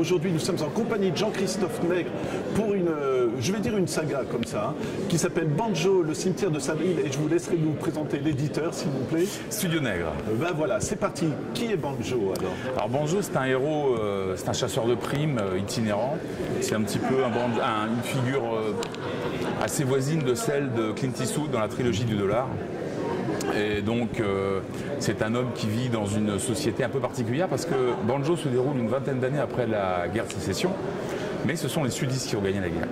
Aujourd'hui, nous sommes en compagnie de Jean-Christophe Nègre pour une, je vais dire une saga comme ça, hein, qui s'appelle Banjo, le cimetière de Saint-Bril. Et je vous laisserai nous présenter l'éditeur, s'il vous plaît. Studio Nègre. Ben voilà, c'est parti. Qui est Banjo alors? Alors Banjo, c'est un héros, c'est un chasseur de primes itinérant. C'est un petit peu une figure assez voisine de celle de Clint Eastwood dans la trilogie du dollar. Et donc, c'est un homme qui vit dans une société un peu particulière parce que Banjo se déroule une vingtaine d'années après la guerre de sécession, mais ce sont les sudistes qui ont gagné la guerre.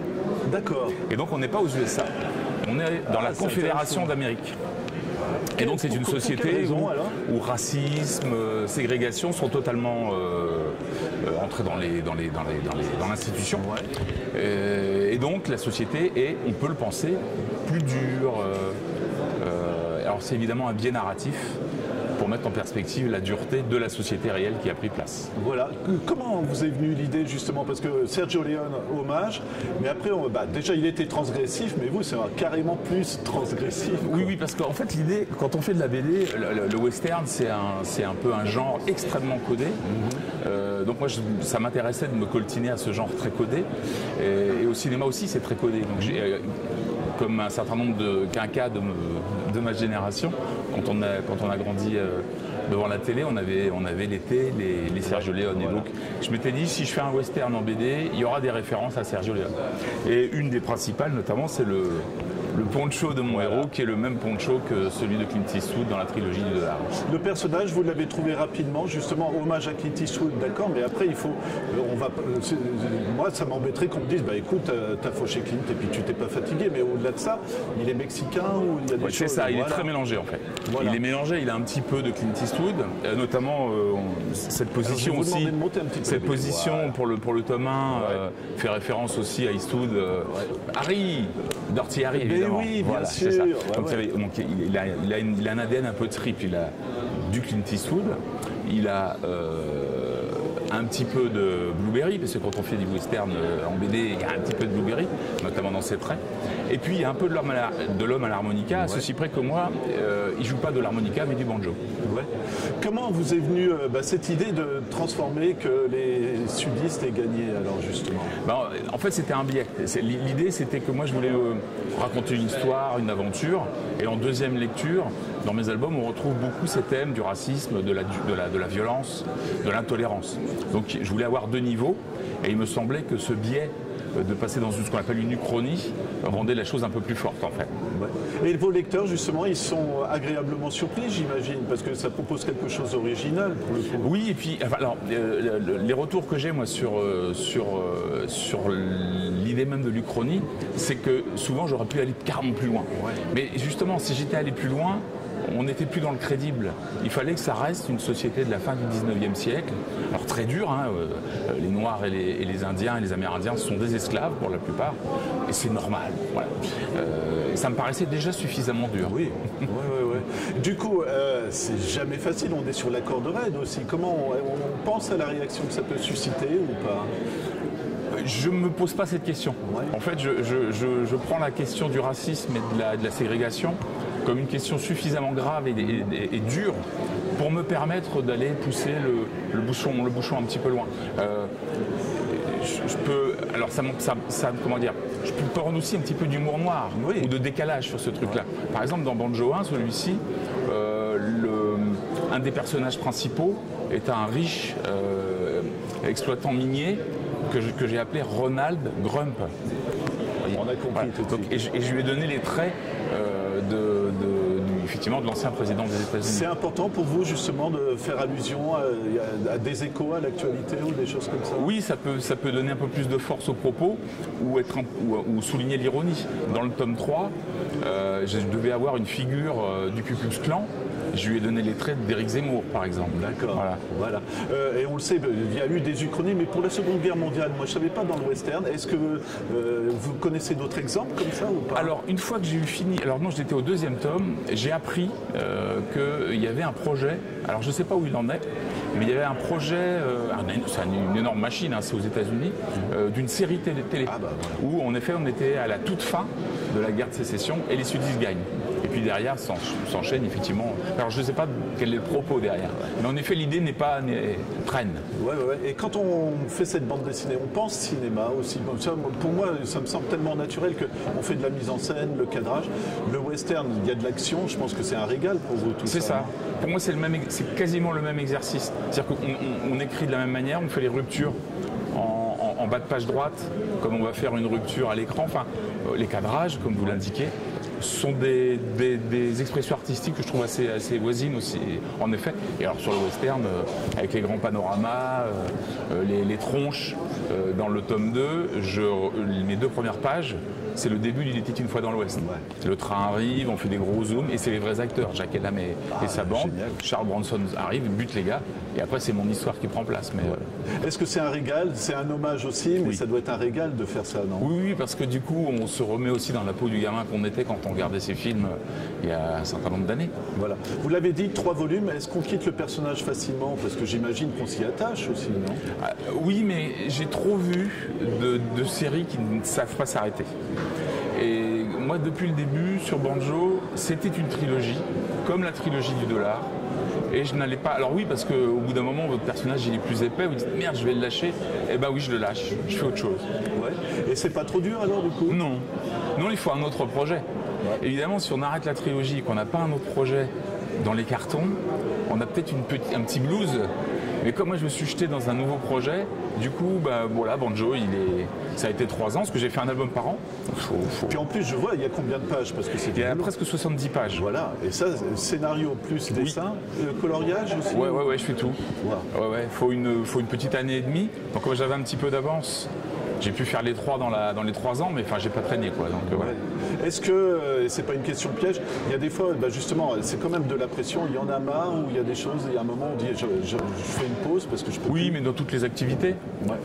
D'accord. Et donc, on n'est pas aux USA, on est dans la Confédération d'Amérique. Et donc, c'est une société où racisme, ségrégation sont totalement entrés dans l'institution. Ouais. Et donc, la société est, on peut le penser, plus dure. Alors c'est évidemment un biais narratif pour mettre en perspective la dureté de la société réelle qui a pris place. Voilà. Comment vous est venue l'idée justement? Parce que Sergio Leone, hommage, mais après, déjà il était transgressif, mais vous c'est carrément plus transgressif. Oui, oui, parce qu'en fait l'idée, quand on fait de la BD, le western c'est un peu un genre extrêmement codé. Donc moi ça m'intéressait de me coltiner à ce genre très codé. Et au cinéma aussi c'est très codé. Donc comme un certain nombre de quinquas de ma génération, quand on a grandi devant la télé, on avait l'été les Sergio Leone. Voilà. Et donc je m'étais dit, si je fais un western en BD, il y aura des références à Sergio Leone. Et une des principales notamment, c'est le poncho de mon héros, qui est le même poncho que celui de Clint Eastwood dans la trilogie du dollar. Le personnage, vous l'avez trouvé rapidement, justement, hommage à Clint Eastwood, d'accord, mais après, il faut... moi, ça m'embêterait qu'on me dise, bah écoute, t'as fauché Clint et puis tu t'es pas fatigué, mais au-delà de ça, il est mexicain ou il y a des choses... C'est ça, il est très mélangé, en fait. Voilà. Il est mélangé, il a un petit peu de Clint Eastwood, notamment cette position aussi... Cette position pour le tome 1 fait référence aussi à Eastwood. Harry, Dirty Harry, évidemment. Oui, bien sûr. Donc, il a un ADN un peu trip. Il a du Clint Eastwood, il a un petit peu de Blueberry, parce que quand on fait du western en BD, il y a un petit peu de Blueberry, notamment dans ses traits. Et puis il y a un peu de l'homme à l'harmonica, à ceci près que moi, il joue pas de l'harmonica, mais du banjo. Ouais. Comment vous est venue cette idée de transformer que les sudistes aient gagné, alors justement? En fait, c'était un biais. L'idée, c'était que moi, je voulais raconter une histoire, une aventure, et en deuxième lecture, dans mes albums, on retrouve beaucoup ces thèmes du racisme, de la violence, de l'intolérance. Donc je voulais avoir deux niveaux, et il me semblait que ce biais de passer dans ce qu'on appelle une uchronie rendait la chose un peu plus forte en fait. Ouais. Et vos lecteurs justement, ils sont agréablement surpris, j'imagine, parce que ça propose quelque chose d'original pour le coup. Oui, et puis alors, les retours que j'ai moi sur l'idée même de l'uchronie, c'est que souvent j'aurais pu aller carrément plus loin. Ouais. Mais justement, si j'étais allé plus loin, on n'était plus dans le crédible. Il fallait que ça reste une société de la fin du 19e siècle. Alors très dur, hein, les Noirs et les Indiens et les Amérindiens sont des esclaves pour la plupart, et c'est normal. Voilà. Ça me paraissait déjà suffisamment dur. Oui, ouais. Du coup, c'est jamais facile, on est sur la corde raide aussi. Comment on pense à la réaction que ça peut susciter ou pas? Je ne me pose pas cette question. Ouais. En fait, je prends la question du racisme et de la ségrégation comme une question suffisamment grave et dure pour me permettre d'aller pousser le bouchon un petit peu loin. Je peux, alors comment dire, je peux prendre aussi un petit peu d'humour noir ou de décalage sur ce truc-là. Par exemple, dans Banjo 1, celui-ci, un des personnages principaux est un riche exploitant minier que j'ai appelé Ronald Grump. On a compris tout de suite. Et je lui ai donné les traits effectivement de l'ancien président des États-Unis. C'est important pour vous justement de faire allusion à des échos à l'actualité ou des choses comme ça? Oui, ça peut donner un peu plus de force aux propos ou souligner l'ironie. Dans le tome 3, je devais avoir une figure du Ku Klux Klan. Je lui ai donné les traits d'Éric Zemmour, par exemple. D'accord. Voilà. Et on le sait, il y a eu des uchronies, mais pour la Seconde Guerre mondiale, moi je ne savais pas dans le western. Est-ce que vous connaissez d'autres exemples comme ça ou pas? Alors, une fois que j'ai eu fini, alors non, j'étais au deuxième tome, j'ai appris qu'il y avait un projet, alors je ne sais pas où il en est, mais il y avait un projet, c'est une énorme machine, hein, c'est aux États-Unis, d'une série télé, où en effet on était à la toute fin de la guerre de sécession et les sudistes gagnent. Et puis derrière s'enchaîne effectivement. Alors je ne sais pas quel est le propos derrière, mais en effet l'idée n'est pas traîne. Ouais. Et quand on fait cette bande dessinée, on pense cinéma aussi. Bon, ça, pour moi, ça me semble tellement naturel qu'on fait de la mise en scène, le cadrage. Le western, il y a de l'action. Je pense que c'est un régal pour vous tout ça. C'est ça. Pour moi, c'est quasiment le même exercice. C'est-à-dire qu'on écrit de la même manière, on fait les ruptures en bas de page droite, comme on va faire une rupture à l'écran. Enfin, les cadrages, comme vous l'indiquez, sont des expressions artistiques que je trouve assez voisines aussi, en effet. Et alors sur le western, avec les grands panoramas, les tronches, dans le tome 2, mes 2 premières pages, c'est le début d'Il était une fois dans l'Ouest. Ouais. Le train arrive, on fait des gros zooms, et c'est les vrais acteurs, Jacques Elam et sa bande. Génial. Charles Bronson arrive, bute les gars, et après c'est mon histoire qui prend place. Mais est-ce que c'est un régal? C'est un hommage aussi, mais ça doit être un régal de faire ça, non? Oui, parce que du coup, on se remet aussi dans la peau du gamin qu'on était quand on regardait ces films il y a un certain nombre d'années. Voilà. Vous l'avez dit, 3 volumes. Est-ce qu'on quitte le personnage facilement? Parce que j'imagine qu'on s'y attache aussi, non? Oui, mais j'ai trop vu de séries qui ne savent pas s'arrêter. Et moi, depuis le début, sur Banjo, c'était une trilogie, comme la trilogie du dollar. Et je n'allais pas... Alors oui, parce qu'au bout d'un moment, votre personnage, il est plus épais, vous dites « Merde, je vais le lâcher ». Eh ben oui, je le lâche, je fais autre chose. Ouais. Et c'est pas trop dur alors, du coup? Non. Non, il faut un autre projet. Ouais. Évidemment, si on arrête la trilogie et qu'on n'a pas un autre projet dans les cartons, on a peut-être un petit blues. Mais comme moi je me suis jeté dans un nouveau projet, du coup, voilà, Banjo, ça a été 3 ans, parce que j'ai fait un album par an. Puis en plus, je vois, il y a combien de pages? Parce que il y a presque 70 pages. Voilà, et ça, scénario plus dessin, coloriage aussi? Ouais, je fais tout. Wow. Ouais, faut une petite année et demie. Donc comme j'avais un petit peu d'avance, j'ai pu faire les 3 dans les 3 ans, mais enfin j'ai pas traîné quoi. Donc, ouais. Est-ce que, c'est pas une question piège, il y a des fois, justement, c'est quand même de la pression, il y en a marre, ou il y a des choses, il y a un moment où on dit je fais une pause parce que je peux Oui, plus. mais dans toutes les activités. Ouais.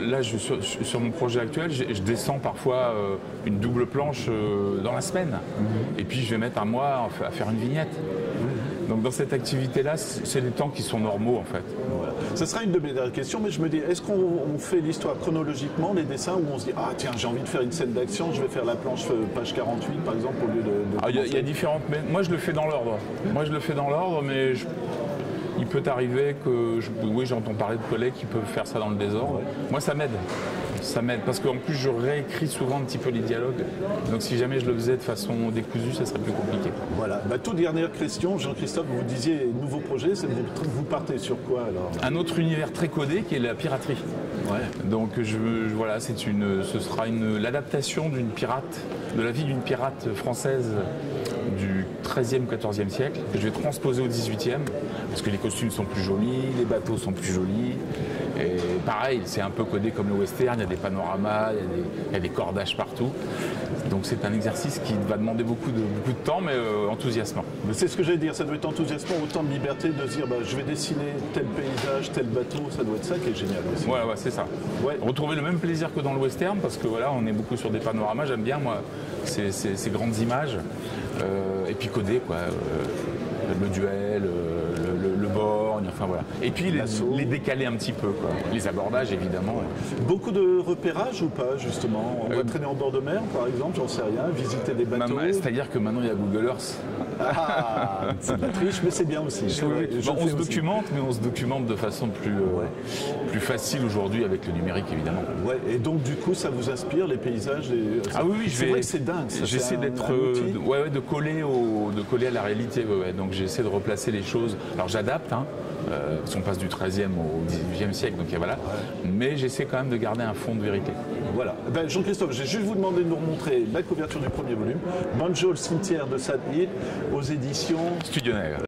Là, sur mon projet actuel, je descends parfois une double planche dans la semaine. Et puis je vais mettre un mois à faire une vignette. Donc dans cette activité-là, c'est des temps qui sont normaux en fait. Voilà. Ça sera une de mes dernières questions, mais je me dis, est-ce qu'on fait l'histoire chronologiquement, les dessins, où on se dit, ah tiens, j'ai envie de faire une scène d'action, je vais faire la planche page 48 par exemple, au lieu de... Il y a différentes... Mais moi je le fais dans l'ordre. Mais il peut arriver que... Oui, j'entends parler de collègues qui peuvent faire ça dans le désordre. Ouais. Moi ça m'aide. Ça m'aide, parce qu'en plus je réécris souvent un petit peu les dialogues, donc si jamais je le faisais de façon décousue, ça serait plus compliqué. Voilà, toute dernière question, Jean-Christophe, vous disiez nouveau projet, vous partez sur quoi alors? Un autre univers très codé qui est la piraterie. Ouais. Donc voilà, ce sera l'adaptation d'une pirate, de la vie d'une pirate française du 13e, 14e siècle, que je vais transposer au 18e, parce que les costumes sont plus jolis, les bateaux sont plus jolis. Et pareil, c'est un peu codé comme le western, il y a des panoramas, il y a des cordages partout. Donc c'est un exercice qui va demander beaucoup de temps, mais enthousiasmant. C'est ce que j'allais dire, ça doit être enthousiasmant, autant de liberté de se dire je vais dessiner tel paysage, tel bateau, ça doit être ça qui est génial aussi. Ouais, c'est ça. Ouais. Retrouver le même plaisir que dans le western, parce que voilà, on est beaucoup sur des panoramas, j'aime bien moi ces grandes images, et puis coder quoi, le duel, le borgne, enfin voilà. Et puis les décaler un petit peu, quoi. Les abordages évidemment. Ouais. Beaucoup de repérage ou pas justement? On va traîner en bord de mer par exemple, j'en sais rien, visiter des bateaux. C'est-à-dire que maintenant il y a Google Earth. Ah, c'est de la triche, mais c'est bien aussi. On se documente, mais on se documente de façon plus facile aujourd'hui avec le numérique évidemment. Ouais. Et donc du coup ça vous inspire les paysages? Ah oui, c'est vrai que c'est dingue. J'essaie de coller à la réalité. Ouais. Donc j'essaie de replacer les choses. Alors j'adapte, on passe du 13e au 18e siècle, donc voilà. Ouais. Mais j'essaie quand même de garder un fond de vérité. Voilà. Jean-Christophe, j'ai juste vous demandé de nous remontrer la couverture du premier volume, Banjo, le cimetière de Sad Hill, aux éditions Studio Nègre.